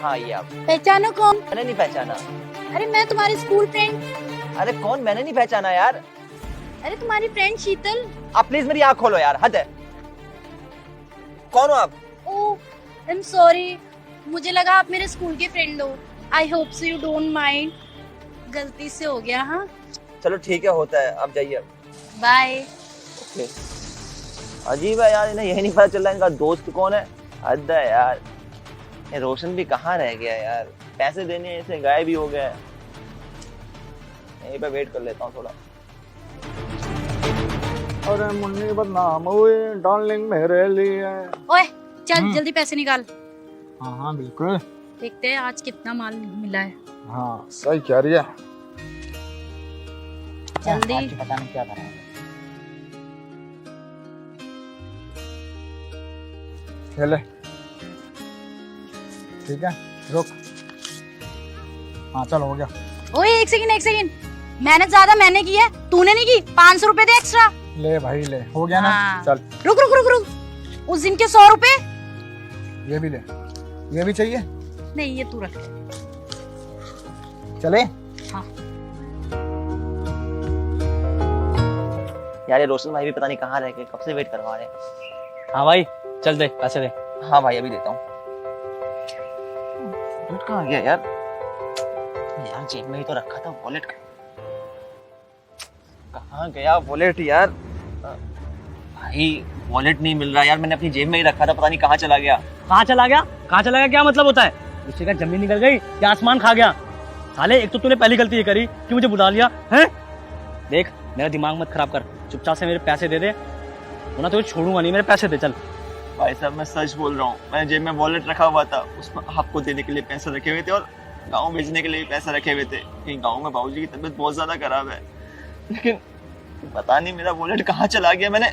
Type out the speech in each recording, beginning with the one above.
हाँ ये आप। पहचानो कौन? मैंने नहीं पहचाना। अरे मैं तुम्हारी स्कूल फ्रेंड। अरे कौन? मैंने नहीं पहचाना यार। अरे तुम्हारी फ्रेंड शीतल। आप प्लीज मेरी आँख खोलो यार, हद है। कौन हो आप? ओह आई एम सॉरी, मुझे लगा आप मेरे स्कूल के फ्रेंड हो। I hope so you don't mind, गलती से हो गया। हाँ चलो ठीक है, होता है, आप जाइए। बाय। ओके। अजीब है यार, इन्हें यही नहीं पता चल रहा इनका दोस्त कौन है। हद है यार। ये रोशन भी कहाँ रह गया यार, पैसे देने से गायब भी हो गया है। यहीं पे वेट कर लेता हूँ थोड़ा। अरे मुन्नी बदनाम हुई डार्लिंग मेरे लिए। ओए चल जल्दी पैसे निकाल। हाँ हाँ बिल्कुल। देखते हैं आज कितना माल मिला है। हाँ सही कह रही है। जल्दी। पता नहीं क्या करा है। खेले ठीक है, रुक। हाँ चल हो गया। ओए एक सेकंड, मेहनत ज्यादा मैंने की है, तूने नहीं की। 500 रुपए दे एक्स्ट्रा। ले भाई ले, हो गया ना। हाँ। चल रुक रुक रुक रुक, उस दिन के 100 रुपए। ये भी ले, ये भी चाहिए। नहीं ये तू रख ले। चले। हाँ यार ये रोशन भाई भी पता नहीं कहाँ रह गए, कब से वेट करवा रहे हैं। हाँ भाई चल दे पैसे दे। हाँ भाई अभी देता हूँ। वॉलेट कहाँ गया यार? यार जेब में ही तो रखा था वॉलेट। कहाँ गया वॉलेट यार? भाई वॉलेट नहीं मिल रहा यार, मैंने अपनी जेब में ही रखा था, पता नहीं कहाँ चला गया। कहाँ चला गया? कहाँ चला गया क्या मतलब होता है? उससे क्या जमीन निकल गई या आसमान खा गया? साले एक तो तूने पहली गलती ये करी कि मुझे बुला लिया है। देख मेरा दिमाग मत खराब कर, चुपचाप से मेरे पैसे दे दे, वरना तुझे छोड़ूंगा नहीं। मेरे पैसे दे चल। भाई साहब मैं सच बोल रहा हूँ, मैंने जेब में वॉलेट रखा हुआ था, उसमें आपको देने के लिए पैसे रखे हुए थे और गाँव भेजने के लिए भी पैसे रखे हुए थे। कहीं गाँव में बाबूजी की तबीयत बहुत ज्यादा खराब है, लेकिन पता नहीं मेरा वॉलेट कहाँ चला गया। मैंने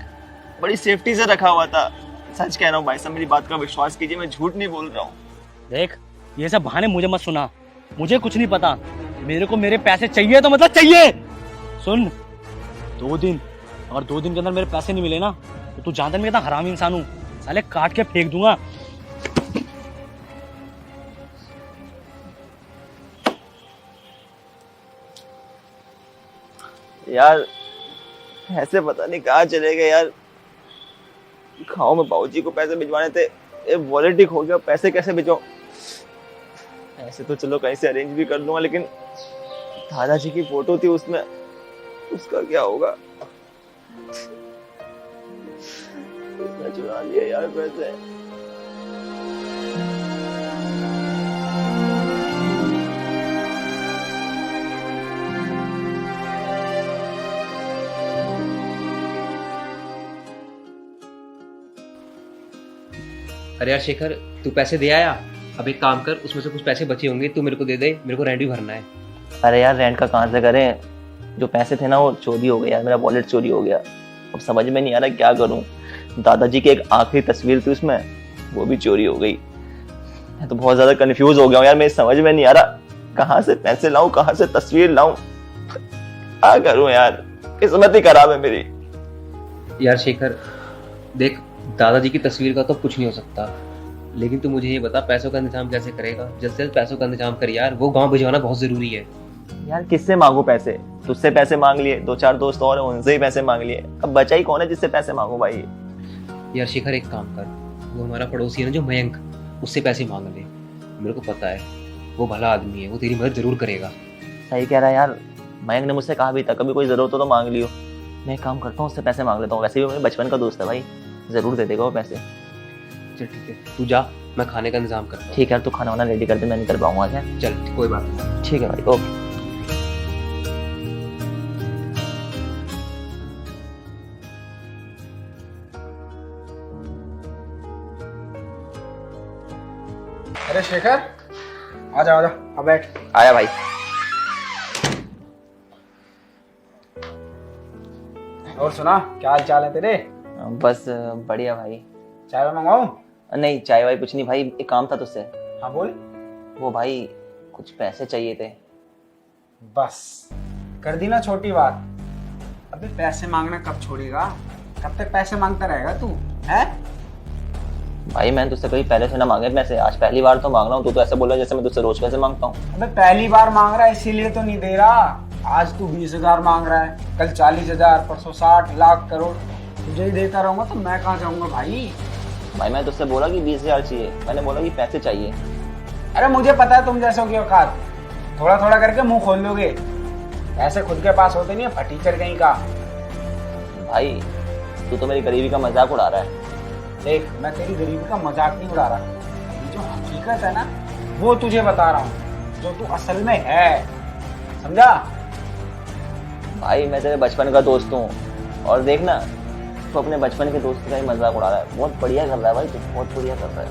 बड़ी सेफ्टी से रखा हुआ था। सच कह रहा हूँ भाई साहब, मेरी बात का विश्वास कीजिए, मैं झूठ नहीं बोल रहा हूँ। देख ये सब बहाने मुझे मत सुना, मुझे कुछ नहीं पता। मेरे को मेरे पैसे चाहिए तो मतलब चाहिए। सुन 2 दिन, अगर 2 दिन के अंदर मेरे पैसे नहीं मिले ना तो तू जानता मैं कितना हरामी इंसान हूँ, साले काट के फेंक दूंगा। यार ऐसे पता नहीं कहाँ चले गए यार। गाँव में बाबूजी को पैसे भिजवाने थे, ये वॉलेट ही खो गया, पैसे कैसे भिजवाऊं? ऐसे तो चलो कहीं से अरेंज भी कर लूंगा, लेकिन दादाजी की फोटो थी उसमें, उसका क्या होगा? उसने चुरा लिया यार पैसे। अरे यार शेखर, तू पैसे दे आया? अब एक काम कर, उसमें से कुछ पैसे बचे होंगे तू मेरे को दे दे, मेरे को रेंट भी भरना है। अरे यार रेंट का कहाँ से करें, जो पैसे थे ना वो चोरी हो गए यार, मेरा वॉलेट चोरी हो गया। अब समझ में नहीं आ रहा क्या करूं। दादाजी की एक आखिरी तस्वीर थी उसमें, वो भी चोरी हो गई। मैं तो बहुत ज्यादा कंफ्यूज हो गया हूँ यार, मेरी समझ में नहीं आ रहा कहाँ से पैसे लाऊं, कहाँ से तस्वीर लाऊं, क्या करूं यार, किस्मत ही खराब है मेरी। यार शेखर देख, दादाजी की तस्वीर का तो कुछ नहीं हो सकता, लेकिन तू मुझे ये बता पैसों का इंतजाम कैसे करेगा? जल्द से जल्द पैसों का इंतजाम कर यार, वो गाँव भिजवाना बहुत जरूरी है। यार किससे मांगू पैसे? तुझसे पैसे मांग लिए, 2-4 दोस्त और हैं उनसे ही पैसे मांग लिए, अब बचा ही कौन है जिससे पैसे मांगू भाई? यार शेखर एक काम कर, वो हमारा पड़ोसी है ना जो मयंक, उससे पैसे मांग ले। मेरे को पता है वो भला आदमी है, वो तेरी मदद जरूर करेगा। सही कह रहा है यार, मयंक ने मुझसे कहा भी था कभी कोई जरूरत हो तो मांग लियो। मैं एक काम करता हूँ, उससे पैसे मांग लेता हूँ, वैसे भी मेरे बचपन का दोस्त है भाई, जरूर दे देगा वो पैसे। चल ठीक है, तू जा, मैं खाने का इंतजाम करता हूँ। ठीक है, तू खाना वाना रेडी कर दे, मैं नहीं कर पाऊंगा। क्या? चल कोई बात नहीं। ठीक है भाई, ओके। अरे शेखर आजा आजा, अब बैठ। आया भाई। और सुना, क्या हाल चाल है तेरे? बस बढ़िया भाई। चाय मंगाऊं? नहीं चाय वाय कुछ नहीं भाई, एक काम था तुझसे। हाँ बोल। वो भाई कुछ पैसे चाहिए थे। बस कर दी ना छोटी बात। अबे पैसे मांगना कब छोड़ेगा? कब तक पैसे मांगता रहेगा तू? है भाई मैंने तुझसे कभी पहले से ना मांगे पैसे, आज पहली बार तो मांग रहा हूँ। तू तो ऐसे बोल रहा है जैसे मैं तुझसे रोज पैसे मांगता हूँ। अबे पहली बार मांग रहा है इसीलिए तो नहीं दे रहा। आज तू 20,000 मांग रहा है, कल 40,000, परसों 60 लाख करोड़। तुझे ही देता रहूंगा तो मैं कहाँ जाऊंगा भाई। भाई मैंने तुझसे बोला कि 20,000 चाहिए, मैंने बोला कि पैसे चाहिए। अरे मुझे पता है तुम जैसों की औकात, थोड़ा थोड़ा करके मुंह खोल लोगे। ऐसे खुद के पास होते नहीं है फटीचर कहीं का। भाई तू तो मेरी गरीबी का मजाक उड़ा रहा है। देख मैं तेरी गरीबी का मजाक नहीं उड़ा रहा, ये जो हकीकत है ना वो तुझे बता रहा हूँ, जो तू असल में है, समझा। भाई मैं तेरे बचपन का दोस्त हूँ, और देख ना तू अपने बचपन के दोस्त का ही मजाक उड़ा रहा है। बहुत बढ़िया कर रहा है भाई, तू बहुत बढ़िया कर रहा है।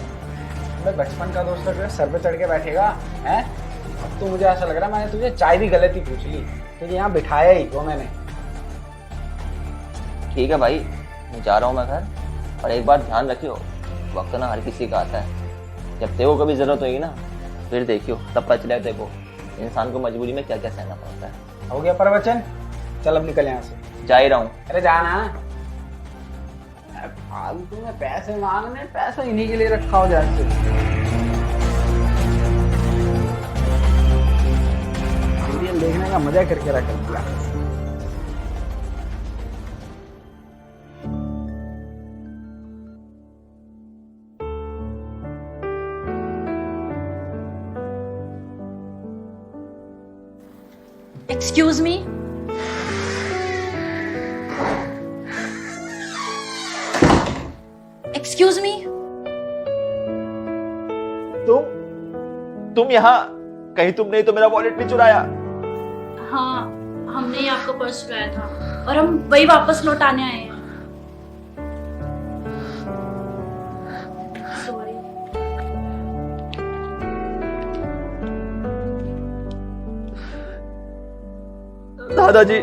मैं बचपन का दोस्त तेरे सर पे चढ़ के बैठेगा हैं। अब तो मुझे ऐसा लग रहा है मैंने तुझे चाय भी गलत ही पूछ ली, तुझे यहाँ बिठाया ही तो मैंने। ठीक है भाई, मैं जा रहा हूँ मैं घर, और एक बार ध्यान रखियो, वक्त ना हर किसी का आता है। जब तेरे को कभी जरूरत होगी ना फिर देखियो, तब पता चलेगा तेरे को इंसान को मजबूरी में क्या क्या सहना पड़ता है। हो गया प्रवचन, चल अब निकल यहाँ से। जा ही रहा हूँ। अरे जाना। फालतू में पैसे मांगने, पैसा इन्हीं के लिए रखा हो जैसे। सीरियल देखने का मजा करके रख दिया। Excuse me. Excuse me. तुम यहाँ कहीं तुम नहीं तो मेरा वॉलेट भी चुराया? हाँ, हमने ही आपका पर्स चुराया था और हम वही वापस लौटाने आए हैं। सॉरी। दादाजी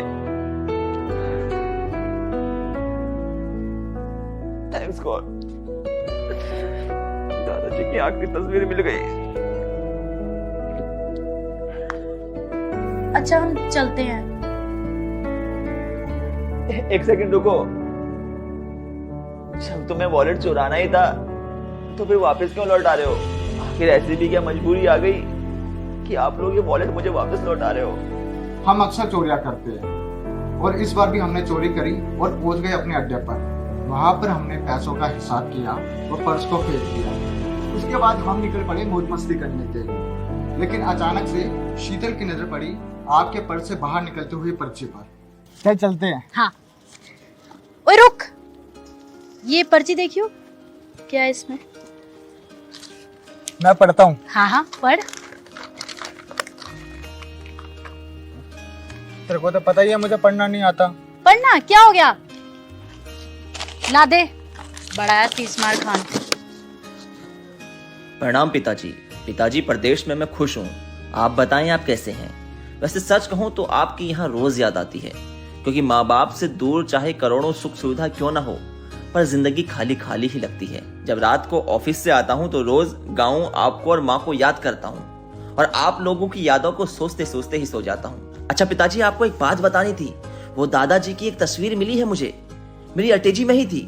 थैंक्स गॉड, दादाजी की आखिरी तस्वीर मिल गई। अच्छा हम चलते हैं। एक सेकंड रुको, जब तुम्हें वॉलेट चुराना ही था तो फिर वापस क्यों लौटा रहे हो? आखिर ऐसी भी क्या मजबूरी आ गई कि आप लोग ये वॉलेट मुझे वापस लौटा रहे हो? हम अक्सर चोरियां करते हैं और इस बार भी हमने चोरी करी और पहुंच गए अपने अड्डे पर। वहां पर हमने पैसों का हिसाब किया और पर्स को फेंक दिया। उसके बाद हम निकल पड़े मौज मस्ती करने के लिए, लेकिन अचानक से शीतल की नजर पड़ी आपके पर्स से बाहर निकलते हुए पर्ची पर। चल चलते हैं। हाँ। ओए रुक, ये पर्ची देखियो, क्या है इसमें? मैं पढ़ता हूँ। हाँ हाँ पढ़। तेरे को तो पता ही है मुझे पढ़ना नहीं आता। पढ़ना क्या हो गया? ला दे, बड़ा है 30 मार खान। प्रणाम पिताजी। पिताजी प्रदेश में मैं खुश हूँ, आप बताएं आप कैसे हैं? वैसे सच कहूँ तो आपकी यहाँ रोज याद आती है, क्योंकि माँ बाप से दूर चाहे करोड़ों सुख सुविधा क्यों ना हो, पर जिंदगी खाली खाली ही लगती है। जब रात को ऑफिस से आता हूँ तो रोज गाँव आपको और माँ को याद करता हूँ, और आप लोगों की यादों को सोचते सोचते ही सो जाता हूँ। अच्छा पिताजी, आपको एक बात बतानी थी। वो दादाजी की एक तस्वीर मिली है मुझे, मेरी अटैची में ही थी।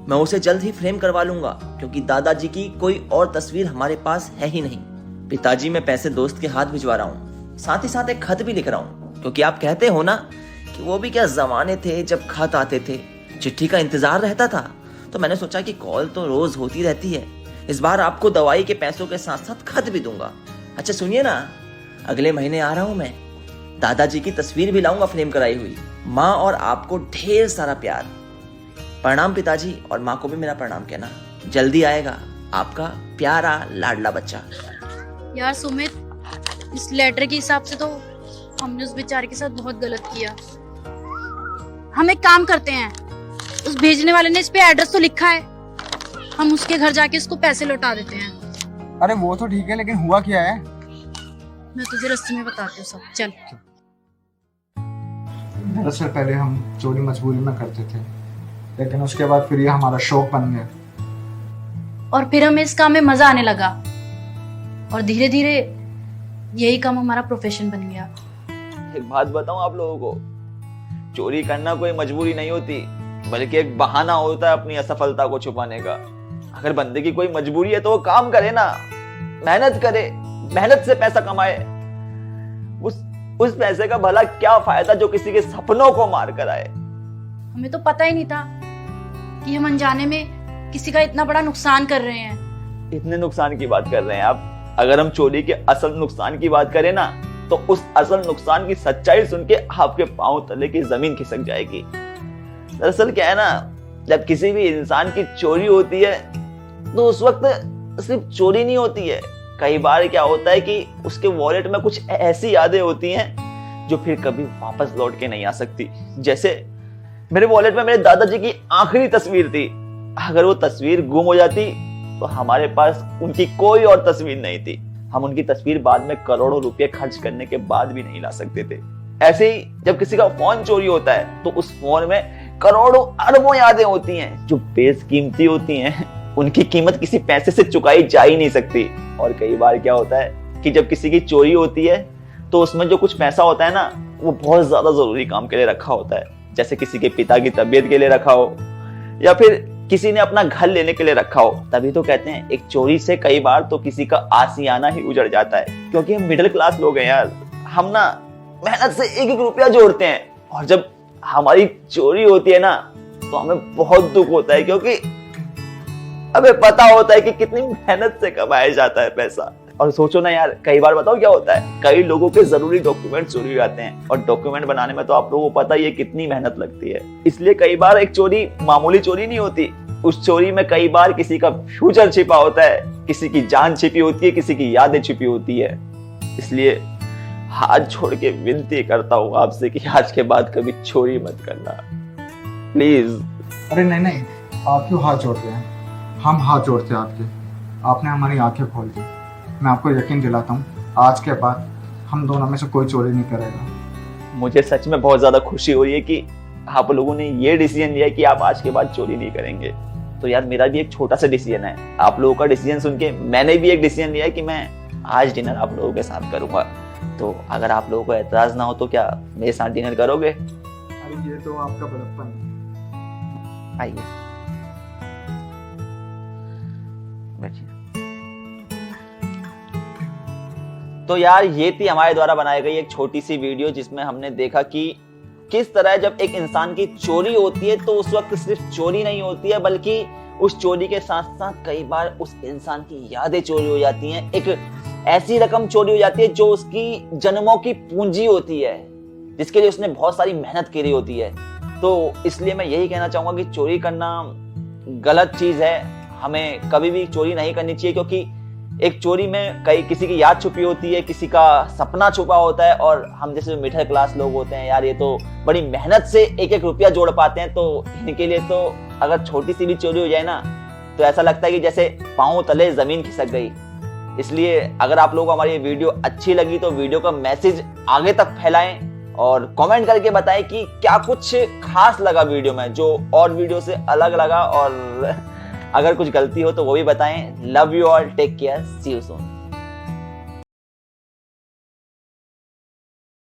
मैं उसे जल्द ही फ्रेम करवा लूंगा, क्योंकि दादाजी की कोई और तस्वीर हमारे पास है ही नहीं। पिताजी मैं पैसे दोस्त के हाथ भिजवा रहा हूँ, साथ ही साथ एक खत भी लिख रहा हूँ, क्योंकि आप कहते हो ना कि वो भी क्या जमाने थे जब खत आते थे, चिट्ठी का इंतजार रहता था। तो मैंने सोचा कि कॉल तो रोज होती रहती है, इस बार आपको दवाई के पैसों के साथ साथ खत भी दूंगा। अच्छा सुनिए ना, अगले महीने आ रहा हूं मैं, दादाजी की तस्वीर भी लाऊंगा फ्रेम कराई हुई। माँ और आपको ढेर सारा प्यार। प्रणाम पिताजी, और माँ को भी मेरा प्रणाम कहना। जल्दी आएगा आपका प्यारा लाडला बच्चा। यार सुमित, इस लेटर के हिसाब से तो हमने उस बेचारे के साथ बहुत गलत किया। हम एक काम करते हैं, उस भेजने वाले ने इस पे एड्रेस तो लिखा है, हम उसके घर जाके उसको पैसे लौटा देते हैं। अरे वो तो ठीक है, लेकिन हुआ क्या है? मैं तुझे रास्ते में बताती हूँ सब, चल। दरअसल पहले हम चोरी मजबूरी में करते थे, लेकिन उसके बाद फिर ये हमारा शौक बन गया, और फिर हमें इस काम में मजा आने लगा, और धीरे धीरे यही काम हमारा प्रोफेशन बन गया। एक बात बताऊं आप लोगों को, चोरी करना कोई मजबूरी नहीं होती, बल्कि एक बहाना होता है अपनी असफलता को छुपाने का। अगर बंदे की कोई मजबूरी है तो वो काम करे ना, मेहनत करे, मेहनत से पैसा कमाए। उस पैसे का भला क्या फायदा जो किसी के सपनों को मार कर आए। हमें तो पता ही नहीं था कि हम अनजाने में किसी का इतना बड़ा नुकसान कर रहे हैं। इतने नुकसान की बात कर रहे हैं आप। अगर हम चोरी के असल नुकसान की बात करें ना, तो उस असल नुकसान की सच्चाई सुन के आपके पांव तले की जमीन खिसक जाएगी। दरअसल क्या है ना, जब किसी भी इंसान की चोरी होती है तो उस वक्त सिर्फ चोरी नहीं होती है, कई बार क्या होता है कि उसके वॉलेट में कुछ ऐसी यादें होती हैं जो फिर कभी वापस लौट के नहीं आ सकती। जैसे मेरे वॉलेट में मेरे दादाजी की आखिरी तस्वीर थी। अगर वो तस्वीर गुम हो जाती तो हमारे पास उनकी कोई और तस्वीर नहीं थी। हम उनकी तस्वीर बाद में करोड़ों रुपए खर्च करने के बाद भी नहीं ला सकते थे। ऐसे ही जब किसी का फोन चोरी होता है तो उस फोन में करोड़ों अरबों यादें होती हैं जो बेशकीमती होती हैं। उनकी कीमत किसी पैसे से चुकाई जा ही नहीं सकती। और कई बार क्या होता है कि जब किसी की चोरी होती है तो उसमें जो कुछ पैसा होता है ना, वो बहुत ज्यादा जरूरी काम के लिए रखा होता है। जैसे किसी के पिता की तबीयत के लिए रखा हो, या फिर किसी ने अपना घर लेने के लिए रखा हो। तभी तो कहते हैं एक चोरी से कई बार तो किसी का आशियाना ही उजड़ जाता है। क्योंकि हम मिडिल क्लास लोग हैं यार, हम ना मेहनत से एक एक रुपया जोड़ते हैं, और जब हमारी चोरी होती है ना तो हमें बहुत दुख होता है, क्योंकि हमें पता होता है कि कितनी मेहनत से कमाया जाता है पैसा। और सोचो ना यार, कई बार बताओ क्या होता है, कई लोगों के जरूरी डॉक्यूमेंट चोरी हो जाते हैं, और डॉक्यूमेंट बनाने में तो आप लोगों को पता ही है कितनी मेहनत लगती है। इसलिए कई बार एक चोरी मामूली चोरी नहीं होती, उस चोरी में कई बार किसी का फ्यूचर छिपा होता है, किसी की जान छिपी होती है, किसी की यादें छिपी होती है। इसलिए हाथ जोड़ के विनती करता हूँ आपसे कि आज के बाद कभी चोरी मत करना, प्लीज। अरे नहीं, आप क्यों हाथ जोड़ते हैं? हम हाथ जोड़ते हैं आपके। आपने हमारी आंखें खोल दी। मैं आपको यकीन दिलाता हूँ, आज के बाद हम दोनों में से कोई चोरी नहीं करेगा। मुझे सच में बहुत ज्यादा खुशी हो रही है कि आप लोगों ने ये डिसीजन लिया कि आप आज के बाद चोरी नहीं करेंगे। तो यार मेरा भी एक छोटा सा डिसीजन है। आप लोगों का डिसीजन सुन के मैंने भी एक डिसीजन लिया कि मैं आज डिनर आप लोगों के साथ करूंगा। तो अगर आप लोगों को एतराज ना हो तो क्या मेरे साथ डिनर करोगे? अरे ये तो आपका बड़प्पन है। आइए बैठिए। तो यार ये थी हमारे द्वारा बनाई गई एक छोटी सी वीडियो, जिसमें हमने देखा कि किस तरह जब एक इंसान की चोरी होती है तो उस वक्त सिर्फ चोरी नहीं होती है, बल्कि उस चोरी के साथ साथ कई बार उस इंसान की यादें चोरी हो जाती हैं। एक ऐसी रकम चोरी हो जाती है जो उसकी जन्मों की पूंजी होती है, जिसके लिए उसने बहुत सारी मेहनत करी होती है। तो इसलिए मैं यही कहना चाहूंगा कि चोरी करना गलत चीज है, हमें कभी भी चोरी नहीं करनी चाहिए, क्योंकि एक चोरी में कई किसी की याद छुपी होती है, किसी का सपना छुपा होता है। और हम जैसे मिडिल क्लास लोग होते हैं यार, ये तो बड़ी मेहनत से एक एक रुपया जोड़ पाते हैं। तो इनके लिए तो अगर छोटी सी भी चोरी हो जाए ना तो ऐसा लगता है कि जैसे पांव तले जमीन खिसक गई। इसलिए अगर आप लोगों को हमारी ये वीडियो अच्छी लगी तो वीडियो का मैसेज आगे तक फैलाएं और कमेंट करके बताएं कि क्या कुछ खास लगा वीडियो में, जो और वीडियो से अलग लगा, और अगर कुछ गलती हो तो वो भी बताएं। Love you all, take care, see you soon.